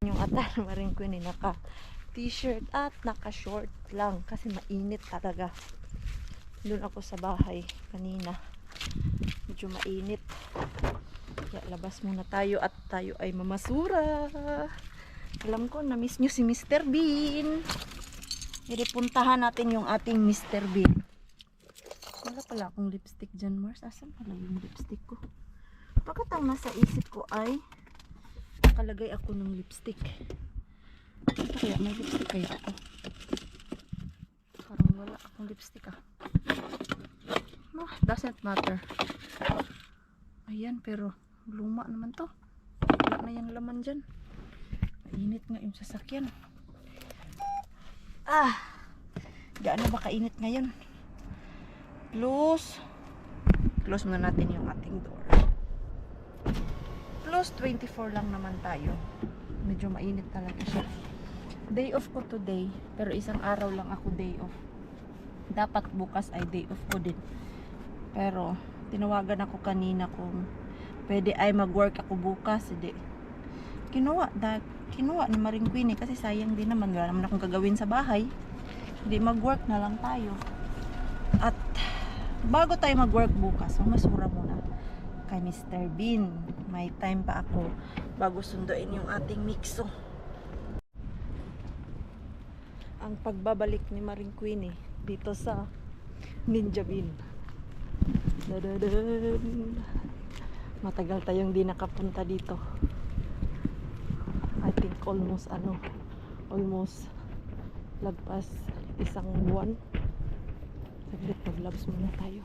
Yung atal maring ko ni naka t-shirt at naka short lang kasi mainit talaga. Doon ako sa bahay kanina, medyo mainit, kaya labas muna tayo at tayo ay mamasura. Alam ko na miss nyo si Mr. Bean. Iripuntahan natin yung ating Mr. Bean. Wala pala akong lipstick dyan, Mars. Asan pala yung lipstick ko? Bakit ang nasa isip ko ay nakalagay ako ng lipstick? Ito kaya, may lipstick kaya ako? Parang wala akong lipstick ah. No, doesn't matter. Ayan, pero luma naman to. Wala na yung laman dyan. Mainit nga yung sasakyan. Gaano ba kainit ngayon? Close muna natin yung ating door. Plus 24 lang naman tayo. Medyo mainit talaga siya. Day off ko today, pero isang araw lang ako day off. Dapat bukas ay day off ko din. Pero tinawagan ako kanina kung pwede ay mag-work ako bukas. Hindi. Kinuha ni Maring Queenie kasi sayang din naman. Wala naman akong gagawin sa bahay. Hindi, mag-work na lang tayo. At bago tayo mag-work bukas, masura muna kay Mr. Bean. May time pa ako bago sunduin yung ating mixo. Ang pagbabalik ni Maring Queenie dito sa Ninja Bean. Dadadan. Matagal tayong di nakapunta dito. I think almost lagpas isang buwan. Saglit, mag-labs muna tayo.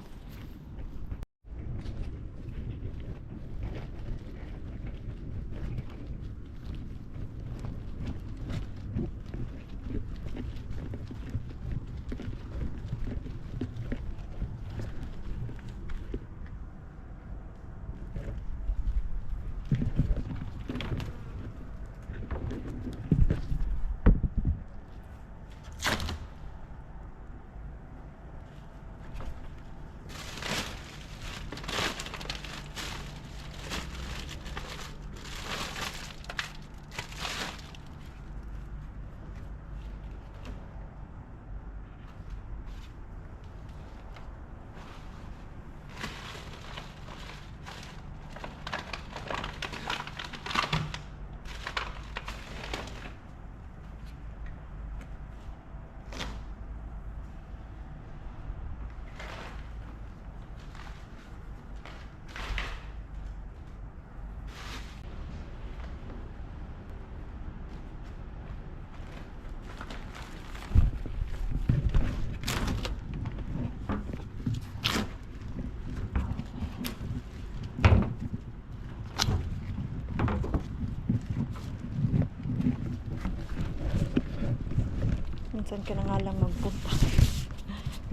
Minsan ka na nga lang magpunta.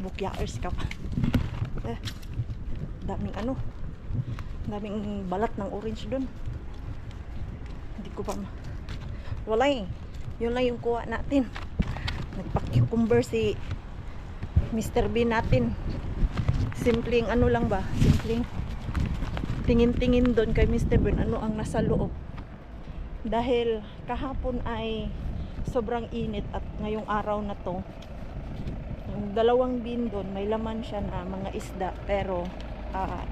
Bukyaers ka pa. Daming balat ng orange dun. Hindi ko pa wala eh. Yun lang yung kuha natin. Nagpa-cucumber si Mr. Bean natin. Simpleng lang ba? Simpleng tingin-tingin doon kay Mr. Bean ano ang nasa loob. Dahil kahapon ay sobrang init at ngayong araw na to yung dalawang bin doon may laman siya na mga isda, pero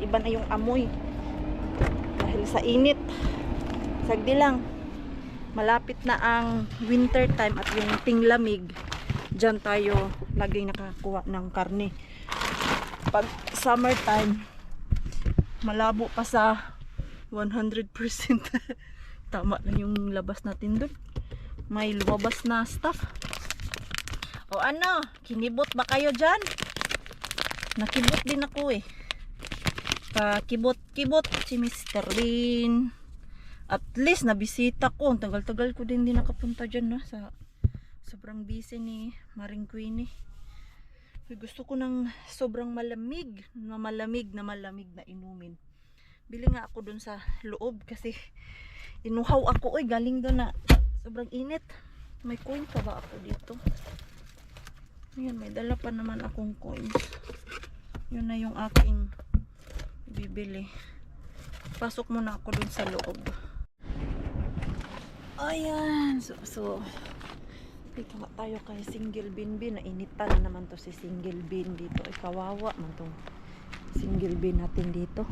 iba na yung amoy dahil sa init. Sagdi lang, malapit na ang winter time at yung tinglamig, dyan tayo laging nakakuha ng karne. Pag summer time malabo pa sa 100%. Tama na yung labas natin doon. May lumabas na stuff. O ano, kinibot ba kayo dyan? Nakibot din ako eh. Pakibot-kibot si Mr. Bean. At least nabisita ko. Tagal-tagal ko din nakapunta dyan, no? Sa sobrang busy ni Maring Queenie. Gusto ko ng sobrang malamig na inumin. Bili nga ako dun sa loob kasi inuhaw ako. Oy, galing dun na sobrang init. May coin pa ba ako dito? Ayan, may dala pa naman akong coins. Yun na yung aking bibili. Pasok muna ako dun sa loob. Ayan. So dito nga tayo kay Single Bean. Nainitan na naman to si Single Bean dito. Ay kawawa man tong Single Bean natin dito.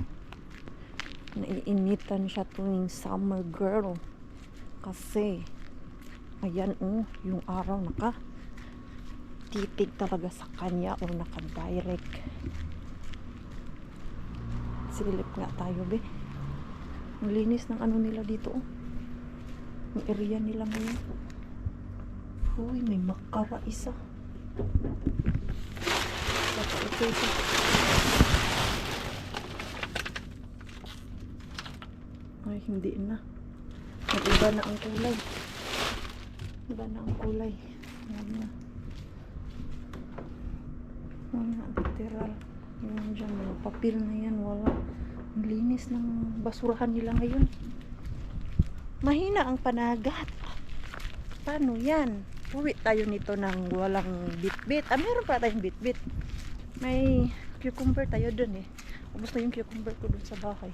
Naiinitan siya tuwing summer girl. Kasi ayan yung araw naka titig talaga sa kanya o naka-direct. Silip nga tayo be. Ang linis ng ano nila dito yung area nila ngayon. Uy, may makawa isa. Ito. Ay, hindi na. Nag-iba na ang kulay. Iba na ang kulay. Ayan na. Wala, literal. Yan dyan, mga papel na yan. Wala. Ang linis ng basurahan nila ngayon. Mahina ang panagat. Paano yan? Uwi tayo nito ng walang bit-bit. Meron pa tayong bit-bit. May cucumber tayo dun eh. Ubus na yung cucumber ko dun sa bahay.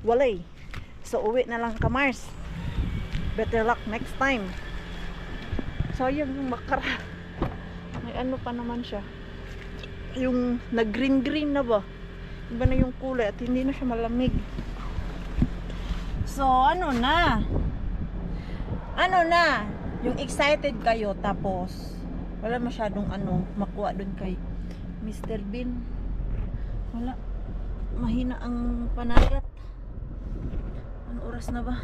Walay. So, uwi na lang ka, Mars. Better luck next time. Sayang yung makara. May ano pa naman siya. Yung nag-green na ba? Iba na yung kulay at hindi na siya malamig. So, ano na? Yung excited kayo tapos wala masyadong makuha dun kay Mr. Bean. Wala. Mahina ang panagat. Anong oras na ba?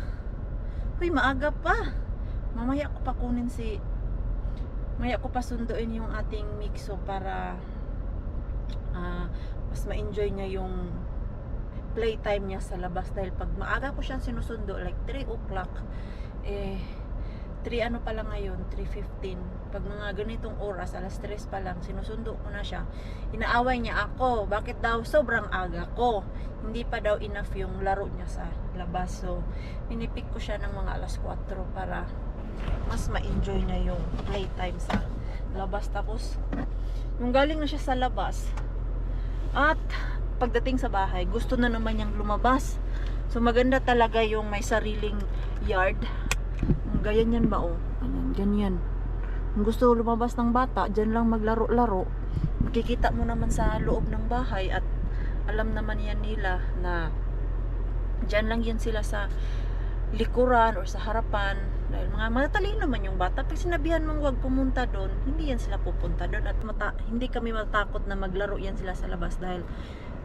Uy, maaga pa. Mamaya ko pa sunduin yung ating mixo para mas ma-enjoy niya yung playtime niya sa labas. Dahil pag maaga ko siyang sinusundo like 3 o'clock 3 pa lang ngayon, 3:15. Pag mga ganitong oras, alas 3 pa lang, sinusundo ko na siya. Inaaway niya ako. Bakit daw sobrang aga ko? Hindi pa daw enough yung laro niya sa labas. So, pinipik ko siya ng mga alas 4 para mas ma-enjoy niya yung playtime sa labas. Tapos, nung galing na siya sa labas, at pagdating sa bahay, gusto na naman niyang lumabas. So, maganda talaga yung may sariling yard. Ganyan yan ba Ayan, ganyan. Kung gusto lumabas ng bata, dyan lang maglaro-laro. Makikita mo naman sa loob ng bahay at alam naman yan nila na dyan lang yan sila sa likuran or sa harapan. Dahil mga matalino naman yung bata. Pag sinabihan mong huwag pumunta doon, hindi yan sila pupunta doon. At hindi kami matakot na maglaro yan sila sa labas dahil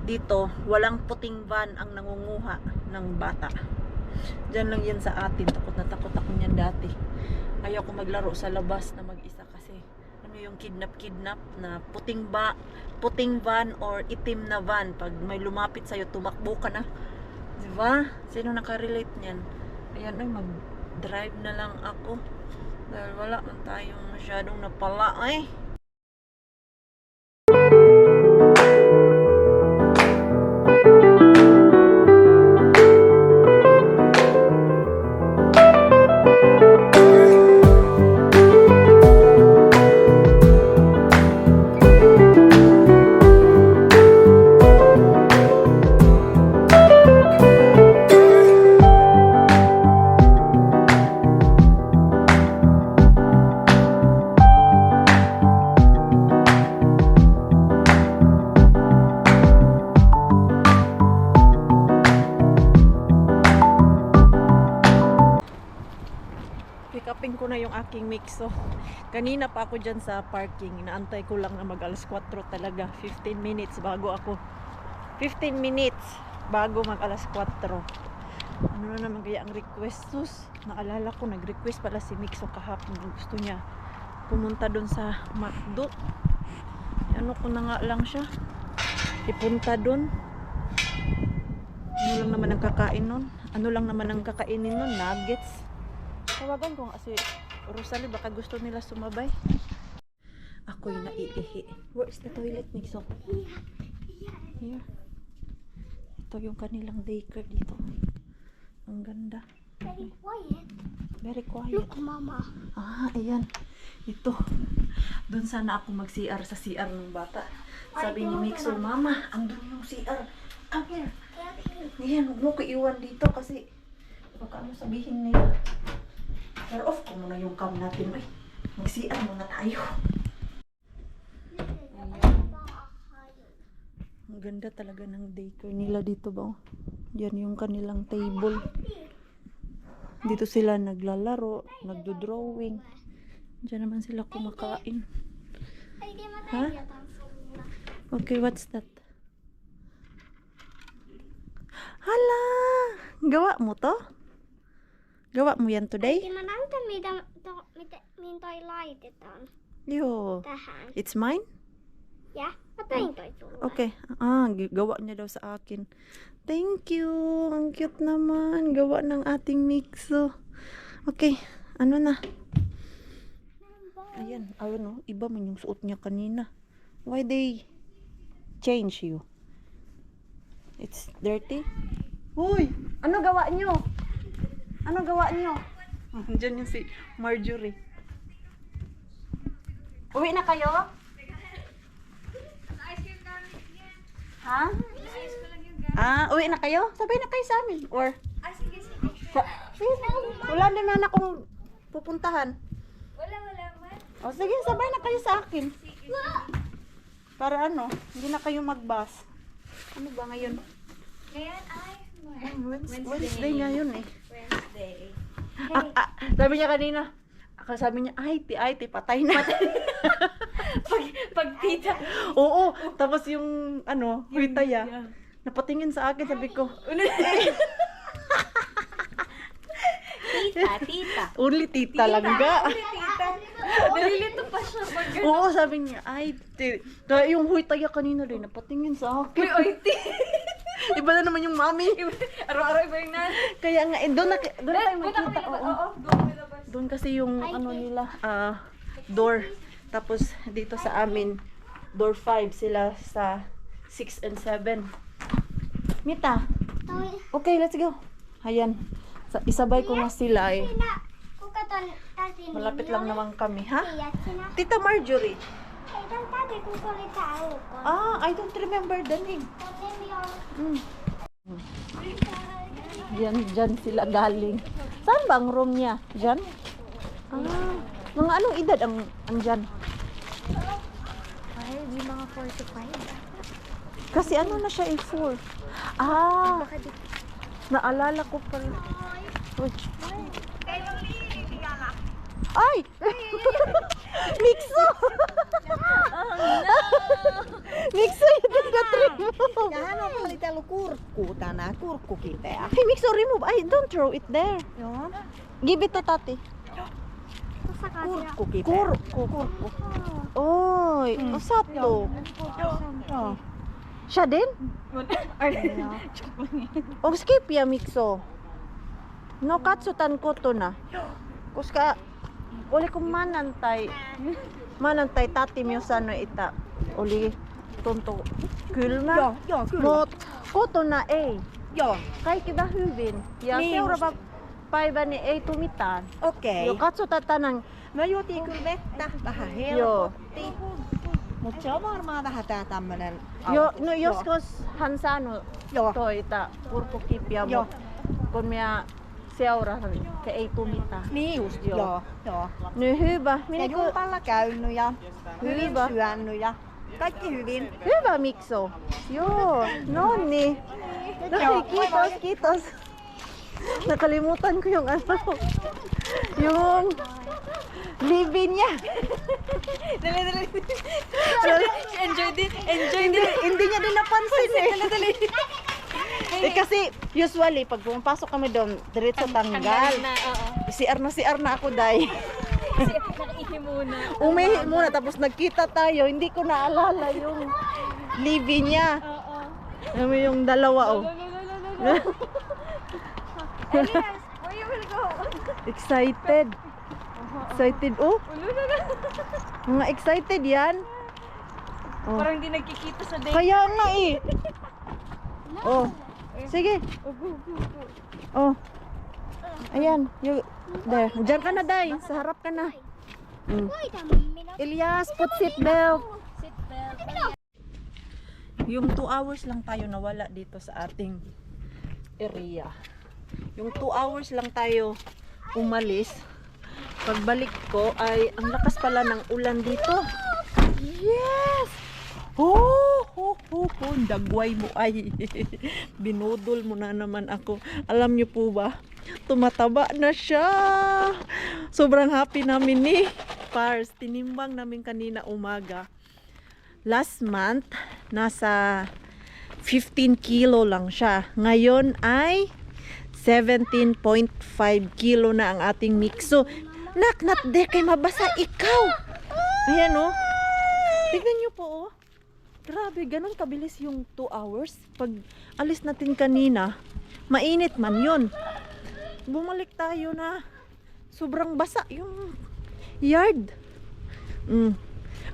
dito, walang puting van ang nangunguha ng bata. Diyan lang yan sa atin. Takot na takot ako niyan dati. Ayaw ko maglaro sa labas na mag-isa kasi yung kidnap na puting van or itim na van. Pag may lumapit sa'yo, tumakbo ka na. Diba? Sino nakarelate niyan? Ayan, mag-drive na lang ako. Dahil wala man tayong masyadong napala. Pick-upin ko na yung aking mixo. Kanina pa ako dyan sa parking. Inaantay ko lang na mag alas 4 talaga. 15 minutes bago mag alas 4. Ano na naman kaya ang request? Sus, naalala ko, nag-request pala si Mixo kahapon. Gusto niya pumunta dun sa McDo. Ano ko na nga lang siya. Ipunta dun. Ano lang naman ang kakain nun? Nuggets. Tawagan ko nga si Rosalie, baka gusto nila sumabay. Ako'y naiihi. Where's the toilet, Mixo? Here. Ito yung kanilang daycare dito. Ang ganda. Very quiet. Very quiet. Look, Mama. Ayan. Ito. Doon sana ako mag-CR sa CR ng bata. Sabi ni Mixo, Mama, andun yung CR. Come here. Yan, huwag mo ko iwan dito kasi baka ano sabihin nila. Pero off ko muna yung cam natin. Ay, mag-CR muna tayo. Ang ganda talaga ng daycare nila dito ba? Yan yung kanilang table. Dito sila naglalaro, nagdo-drawing. Diyan naman sila kumakain. Ha? Okay, what's that? Hala! Gawa mo to? Gawa mo yan today? Mä näytän mihin toi laitetaan. Yo. Tähän. It's mine? Ja, mä tein toi sulle. Okay. Gawa niya daw sa akin. Thank you. Ang cute naman. Gawa ng ating Mixo. Okay. Ano na? Ayan. Ayun oh. Iba man yung suot niya kanina. Why they change you? It's dirty? Hoy! Ano gawa niyo? Ano gawa niyo? Diyan yung si Marjorie. Uwi na kayo? Ha? Uwi na kayo? Sabay na kayo sa amin. Or? Sige, wala naman akong pupuntahan. Wala man. O sige, sabay na kayo sa akin. Para ano, hindi na kayo mag-bus. Ano ba ngayon? Ngayon ay Wednesday ngayon eh. Wednesday. Sabi niya kanina, sabi niya, ay, patay na. Pag tita. Oo, tapos yung, huitaya, napatingin sa akin, sabi ko, Tita. only tita lang ga. Tita. Nalilito pa siya pag Oo, sabi niya, yung huitaya kanina rin, napatingin sa akin. Uy, Iba na naman yung mami. araw-araw iba yung nan. Kaya nga, doon tayo makita. Oo. Doon kami labas. Doon kasi yung nila, door. Tapos dito sa amin, door 5 sila sa 6 and 7. Mita. Okay, let's go. Ayan. Isabay ko na sila eh. Kun katon täti. Malapit lang naman kami, ha? Tiedät sinä? Tita Marjorie. Ei tän täti kun se oli tää ulkona. I don't remember the name. Mun nimi on... Dyan sila galing. Saan ba ang room niya? Dyan? Mga anong edad ang dyan? Ay, di mga 45. Kasi ano na siya, 4. Naalala ko pala. Uy. Ay! Mixo! Mixo, you did not remove. Ja hän on valitellut kurkkuu tänään, kurkkukipeä. Hey, Mixo, remove. Don't throw it there. Joo. Give it to Tati. Tossa kanssa. Kurkkukipeä. Kurkku. Oi, osattu. Joo. Siya din? O skip ya, Mixo. No, katsutan ko to na. Koska, oli kun manantai Tati myös sanoi, että oli tuntuu kylmä. Joo, kyllä. Mut kotona ei. Joo, Kaikki vähän hyvin. Ja Niin seuraava päivä niin ei tule mitään. okei. Jo, katsotaan tänään. Me juotiin kyllä vettä, vähän Joo. helpotti. Mut se on varmaan vähän tää tämmönen Jo, no joskus hän sanoi Joo. toita kurkkukipiä, Joo. mutta kun minä seuraan, se ei tule mitään. Niin just, Joo. joo. No hyvä. Ja Minä jumpalla käynyt ja hyvin Hyvä. syönyt ja kaikki hyvin. Hyvä, Mixo. Joo, no niin. No Joo, hei, kiitos. Nakalimutan ko yung yung living niya. Dali. Enjoy din. Hindi niya din napansin eh. Kasi usually pag pumapasok kami doon, diretso tanggal. CR na ako, day. Kasi nakiihi muna. Umihi muna tapos nagkita tayo, hindi ko naalala yung living niya. Alam mo yung dalawa oh. Elias, where you will go? Excited. Excited oh. Mga excited yan. Oh. Parang hindi nagkikita sa day. Kaya nga eh. Oh. Sige. Oh. Ayan. There. Diyan ka na, Day. Sa harap ka na. Wait a minute. Elias, put seatbelt. Seatbelt. Yung 2 hours lang tayo nawala dito sa ating area. Yung 2 hours lang tayo umalis. Pagbalik ko ay ang lakas pala ng ulan dito. Yes! Dagway mo ay. Binudol mo na naman ako. Alam niyo po ba? Tumataba na siya. Sobrang happy namin ni Pars. Tinimbang namin kanina umaga. Last month, nasa 15 kilo lang siya. Ngayon ay 17.5 kilo na ang ating mixo. Nak, not there kay mabasa ikaw. Ayan oh. Tignan nyo po oh. Grabe, ganun kabilis yung 2 hours. Pag alis natin kanina, mainit man yun. Bumalik tayo na sobrang basa yung yard.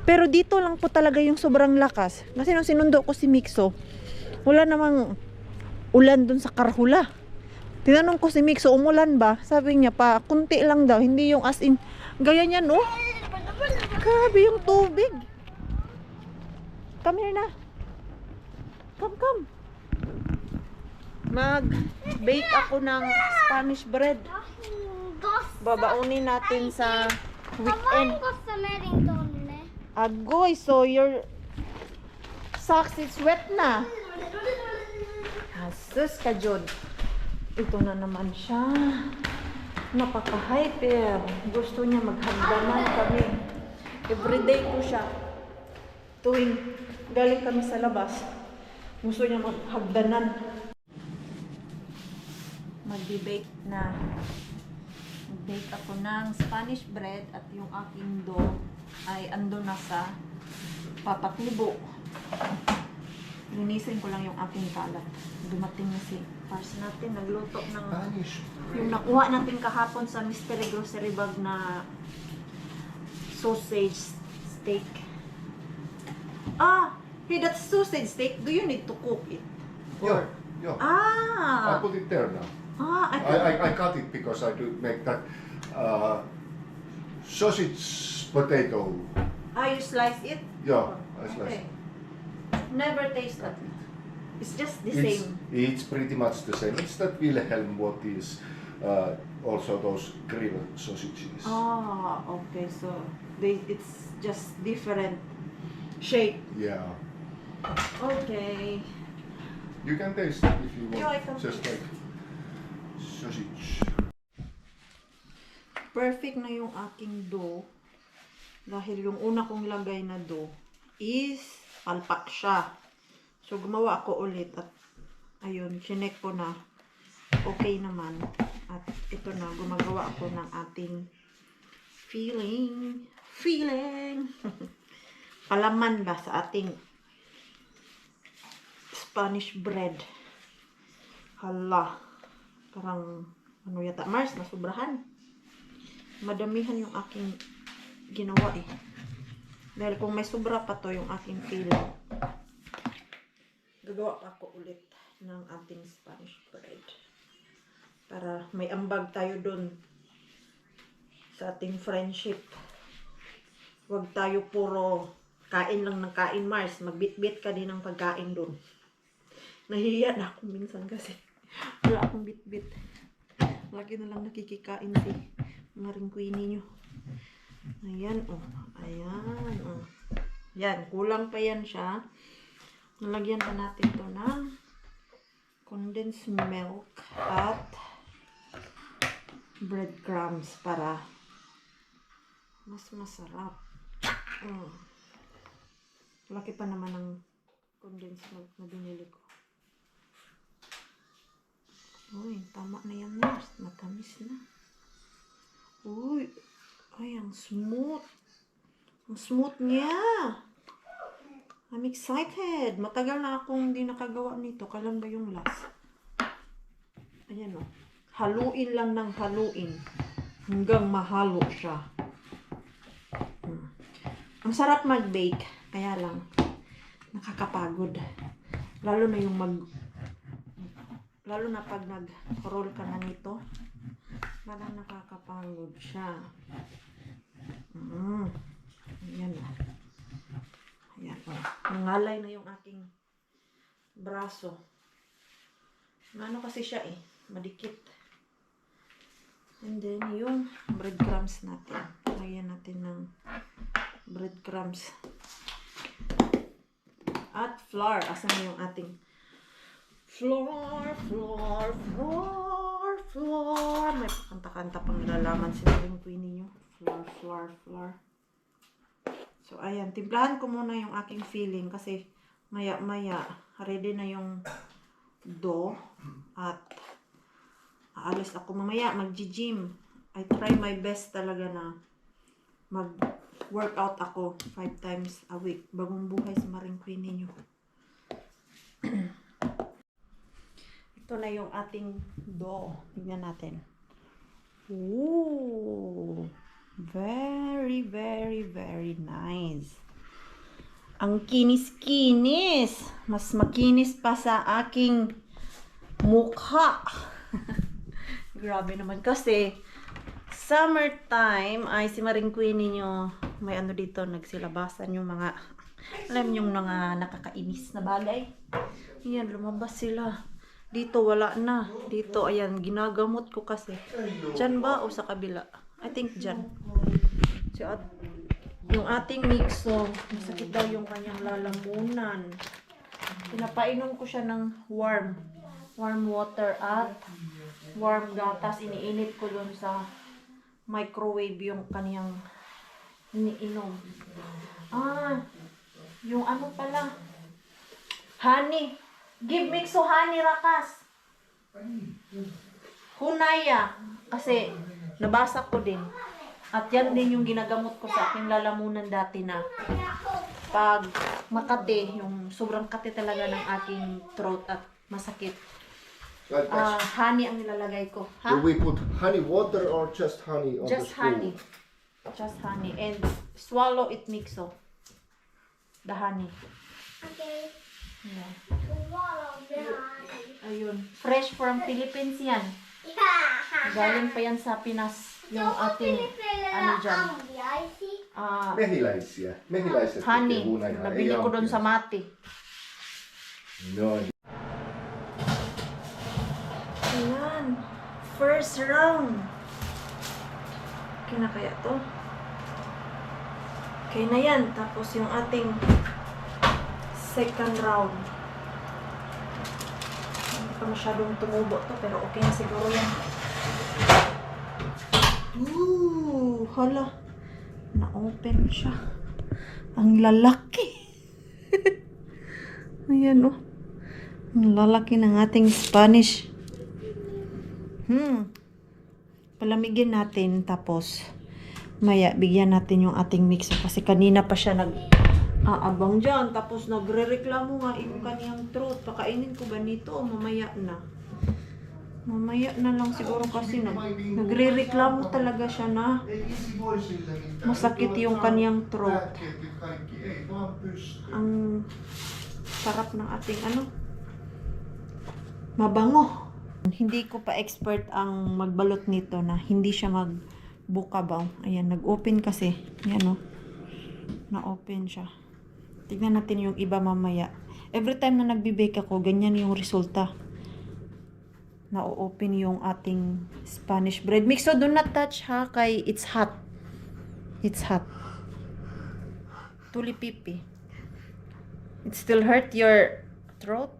Pero dito lang po talaga yung sobrang lakas. Kasi nung sinundo ko si Mixo, wala namang ulan dun sa Karhula. Tinanong ko si Mixo, umulan ba? Sabi niya pa, kunti lang daw. Hindi yung as in, gaya niya no? Grabe yung tubig. Come here na. Come. Mag-bake ako ng Spanish bread. Babaunin natin sa weekend. Agoy, so your socks is wet na. Asus ka, Jod. Ito na naman siya. Napaka-hyper. Gusto niya maghagdanan kami. Everyday ko siya. Tuwing galing kami sa labas, gusto niya maghagdanan. Mag-bake na. Mag-bake ako ng Spanish bread at yung aking dough ay ando na sa papakubo. Linisin ko lang yung aking kalat. Dumating na si Pars natin. Nagluto ng yung nakuha natin kahapon sa Mystery Grocery Bag na sausage steak. Hey, that's sausage steak. Do you need to cook it? Yeah. I put it there now. I cut it because I do make that sausage potato. You slice it? Yeah, I slice Okay. it. Never taste that. It's just the It's, same. it's pretty much the same. It's that Wilhelm what is also those grilled sausages. Okay. So it's just different shape. Yeah. Okay. You can taste it if you want. Yeah, I can Just taste. like sausage. Perfect na yung aking dough. Dahil yung una kong lagay na dough is palpak siya. So gumawa ako ulit at ayun, chinek ko na okay naman. At ito na, gumagawa ako ng ating filling. Palaman ba sa ating Spanish bread. Hala. Parang ano yata, Mars, nasubrahan. Madamihan yung aking ginawa eh. Dahil kung may sobra pa to yung aking filling, gagawa pa ako ulit ng ating Spanish bread. Para may ambag tayo dun sa ating friendship. Huwag tayo puro kain lang ng kain, Mars. Magbitbit ka din ng pagkain dun. Nahihiya na ako minsan kasi wala akong bitbit. Lagi na lang nakikikain si Maring Queenie nyo. Ayan, oh. Ayan, oh. Yan, kulang pa yan siya. Nalagyan pa natin to ng condensed milk at breadcrumbs para mas masarap. Laki pa naman ng condensed milk na binili ko. Uy, tama na yan, Mars. Matamis na. Uy, ay, ang smooth. Ang smooth niya. I'm excited. Matagal na akong hindi nakagawa nito. Kailan ba yung last? Ayan o. Haluin lang ng haluin. Hanggang mahalo siya. Ang sarap mag-bake. Kaya lang, nakakapagod. Lalo na pag nag-roll ka na nito. Parang nakakapagod siya. Ayan o. Ayan o. Nangalay na yung aking braso. Ano kasi siya eh. Madikit. And then yung breadcrumbs natin. Lagyan natin ng breadcrumbs. At flour. Asan na yung ating flour. May kanta-kanta pang nilalaman si Maring Queenie nyo. Flour. So, ayan. Timplahan ko muna yung aking filling kasi maya-maya ready na yung dough at aalis ako mamaya mag-gym. I try my best talaga na mag-workout ako 5 times a week. Bagong buhay si Maring Queenie nyo. Ito na yung ating dough. Tignan natin. Ooh! Very, very, very nice. Ang kinis-kinis. Mas makinis pa sa aking mukha. Grabe naman kasi summertime ay si Maring Queenie nyo may ano dito, nagsilabasan yung mga alam yung mga nakakainis na bagay. Ayan, lumabas sila. Dito wala na. Dito, ayan, ginagamot ko kasi. Diyan ba o sa kabila? I think dyan. So, yung ating mixo, masakit daw yung kanyang lalamunan. Pinapainom ko siya ng warm water at warm gatas. Iniinit ko dun sa microwave yung kanyang iniinom. Yung ano pala, honey. Give mixo honey, Rakas. Hunaya. Kasi nabasa ko din. At yan din yung ginagamot ko sa aking lalamunan dati na pag makati, yung sobrang kati talaga ng aking throat at masakit. Like that. Honey ang nilalagay ko. Ha? Do we put honey water or just honey on Just the spoon? honey. Just honey. And swallow it mixo. The honey. Okay. Yeah. Swallow the honey. Ayun. Fresh from Philippines yan. Yeah. Galing pa yan sa Pinas. Yung ating, ano dyan. Mehiläisiä. Mehiläiset Honey. tekee hunajaa, Nabili ei ko doon sa ampia. Mati. No. Ayan. First round. Okay na kaya to? Okay na yan. Tapos yung ating second round. Hindi pa masyadong tumubo to, pero okay na siguro yan. Ooh, hala. Na-open siya. Ang lalaki. Ayan oh. Ang lalaki ng ating Spanish. Palamigin natin tapos maya bigyan natin yung ating mixer kasi kanina pa siya nag-aabang dyan tapos nagre-reklamo nga yung kaniyang throat. Pakainin ko ba nito o mamaya na? Mamaya na lang siguro kasi nagre-reklamo talaga siya na masakit yung kaniyang throat. Ang sarap ng ating mabango. Hindi ko pa expert ang magbalot nito na hindi siya magbukabaw. Ayan, nag-open kasi. Ayan o. Na-open siya. Tignan natin yung iba mamaya. Every time na nagbe-bake ako, ganyan yung resulta. Na-open yung ating Spanish bread mix. So, do not touch ha, kay it's hot. It's hot. Tuli pipi. It still hurt your throat?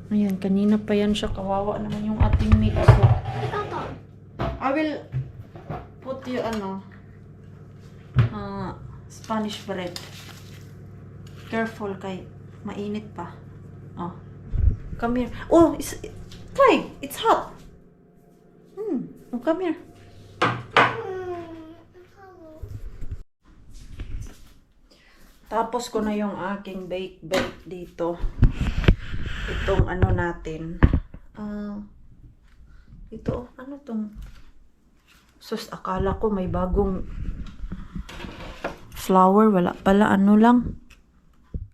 Ayan, kanina pa yan siya. Kawawa naman yung ating mix. So, I will put you, Spanish bread. Careful kay mainit pa. Oh. Come here. Oh, try. It's hot. Oh, come here. Tapos ko na yung aking bake dito. Itong natin. Ito, ano tong? Sus, akala ko may bagong flower. Wala pala, lang.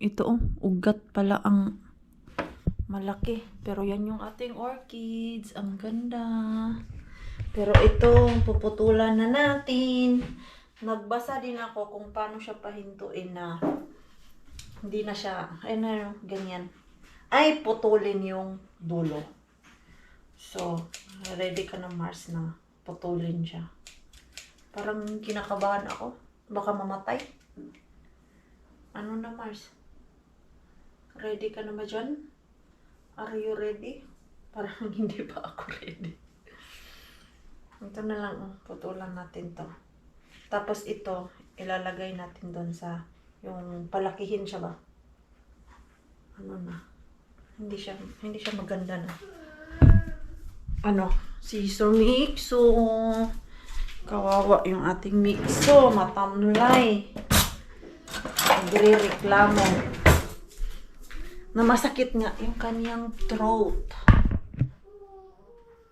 Ito, ugat pala ang malaki. Pero yan yung ating orchids. Ang ganda. Pero ito, puputulan na natin. Nagbasa din ako kung paano siya pahintuin na hindi na siya, ay na, ganyan. Ay, putulin yung dulo. So, ready ka na Mars na putulin siya. Parang kinakabahan ako. Baka mamatay. Ano na Mars? Ready ka na ba dyan? Are you ready? Parang hindi pa ako ready. Ito na lang, putulan natin to. Tapos ito, ilalagay natin doon sa, yung palakihin siya ba? Ano na? Hindi siya maganda na. Ano? Scissor mixo. Kawawa yung ating mixo. Matamlay. Nagre-reklamo. Na masakit nga yung kanyang throat.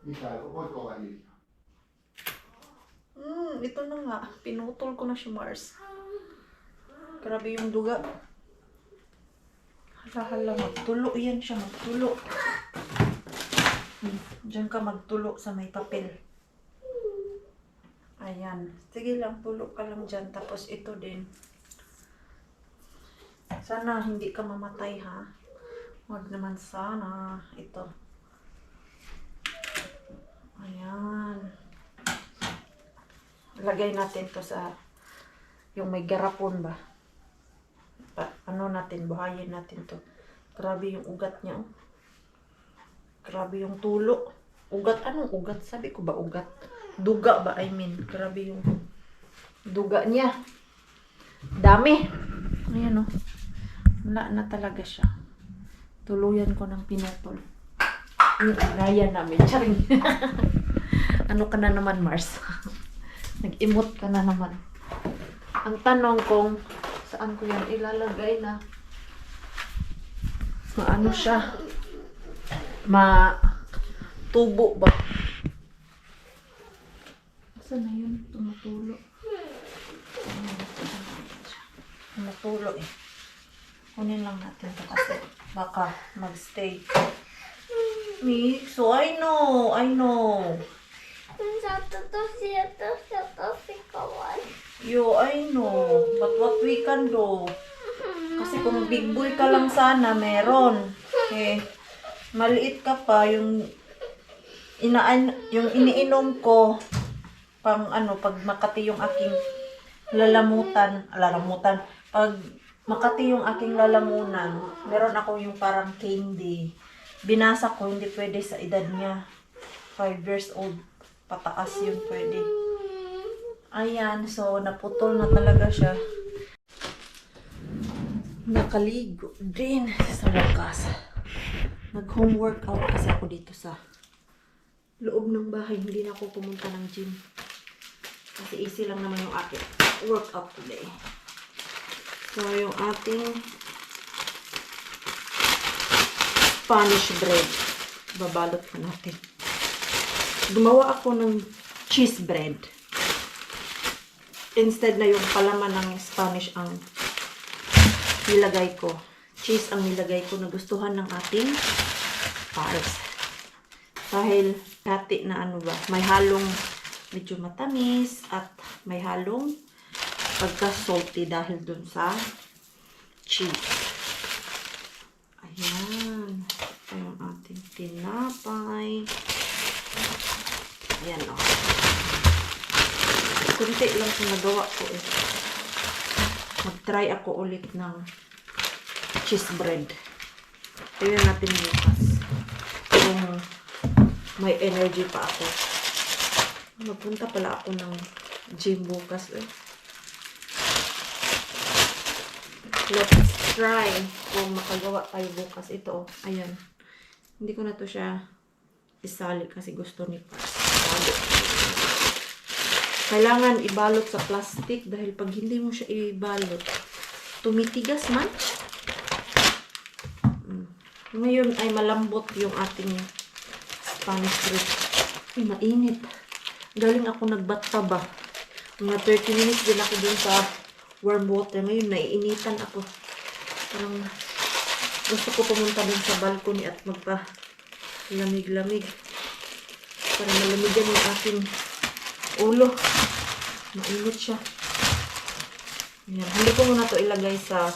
Mikael, voitko olla hiljaa? Ito na nga. Pinutol ko na si Mars. Grabe yung duga. Hala, magtulo yan siya. Magtulo. Diyan ka magtulo sa may papel. Ayan. Sige lang, tulo ka lang dyan. Tapos ito din. Sana hindi ka mamatay ha. Huwag naman sana. Ito. Ayan. Lagay natin to sa yung may garapon ba. Ano natin, buhayin natin to. Grabe yung ugat niya. Oh. Grabe yung tulo. Ugat, anong ugat? Sabi ko ba ugat? Duga ba, I mean. Grabe yung duga niya. Dami. Ayan o. Wala na talaga siya. Tuluyan ko ng pinutol. Gaya namin. Charing. Ano ka na naman, Mars? Nag-emote ka na naman. Ang tanong kung saan ko yan ilalagay na maano siya, matubo ba? Saan na yun? Tumutulo. Tumutulo eh. Kunin lang natin ito kasi baka magstay. So I know. Yo, I know. But what we can do? Kasi kung big boy ka lang sana, meron. Eh, maliit ka pa, yung iniinom ko, pag Makati yung aking lalamutan, pag Makati yung aking lalamunan, meron ako yung parang candy. Binasa ko, hindi pwede sa edad niya. 5 years old. Pataas yun pwede. Ayan, so naputol na talaga siya. Nakaligo din sa wakas. Nag-home workout kasi ako dito sa loob ng bahay. Hindi na ako pumunta ng gym. Kasi easy lang naman yung aking workout today. So, yung ating Spanish bread. Babalot pa natin. Gumawa ako ng cheese bread. Instead na yung palaman ng Spanish ang nilagay ko. Cheese ang nilagay ko. Nagustuhan ng ating Pars. Dahil hati na may halong medyo matamis at may halong pagka-salty dahil dun sa cheese. Ayan. Ito yung ating tinapay. Ayan o. Kunti lang yung nagawa ko eh. Mag-try ako ulit ng cheese bread. Tingnan natin bukas. Kung may energy pa ako. Magpunta pala ako ng gym bukas eh. Let's try kung makagawa tayo bukas. Ito, ayan. Hindi ko na to siya isali kasi gusto ni Pars. Kailangan ibalot sa plastic dahil pag hindi mo siya ibalot, tumitigas man. Ngayon ay malambot yung ating Spanish bread. Ay, mainit. Galing ako nagbataba. Mga 30 minutes din ako dun sa warm water. Ngayon, naiinitan ako. Parang gusto ko pumunta dun sa balcony at magpa-lamig-lamig. para malamigan yung aking ulo. Mainit siya. Ayan. Hindi ko muna to ilagay sa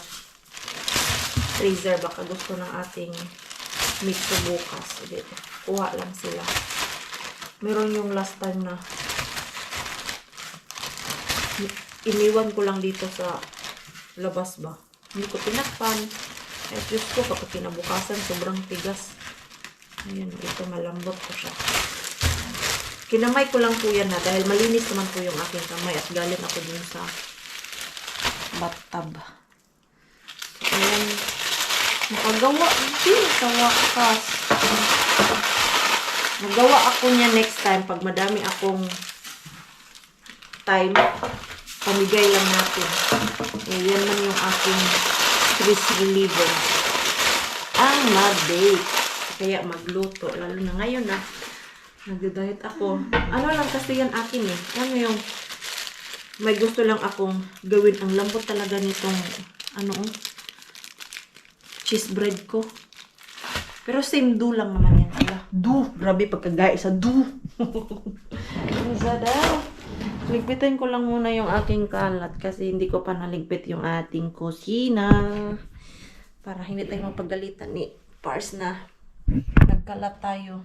freezer. Baka gusto ng ating mixo bukas. Dito. Kuha lang sila. Meron yung last time na iniwan ko lang dito sa labas ba. Hindi ko tinakpan. Ay, Diyos ko, kapag kinabukasan, sobrang tigas. Ayan, ito malambot ko siya. Kinamay ko lang po yan na dahil malinis naman po yung aking kamay at galing ako dun sa bathtub. Ayan, nakagawa din sa wakas. Magawa ako niya next time pag madami akong time. Pamigay lang natin. Ayan man yung aking stress reliever. Ang mag-bake. Kaya magluto. Lalo na ngayon na nagda-diet ako. Ano lang kasi yan akin eh. Ano yung may gusto lang akong gawin. Ang lambot talaga nitong cheese bread ko. Pero same do lang naman yan. Do. Grabe pagkagaya sa do. Ligpitin ko lang muna yung aking kalat kasi hindi ko pa naligpit yung ating kusina. Para hindi tayo mapagalitan ni Pars na nagkalat tayo.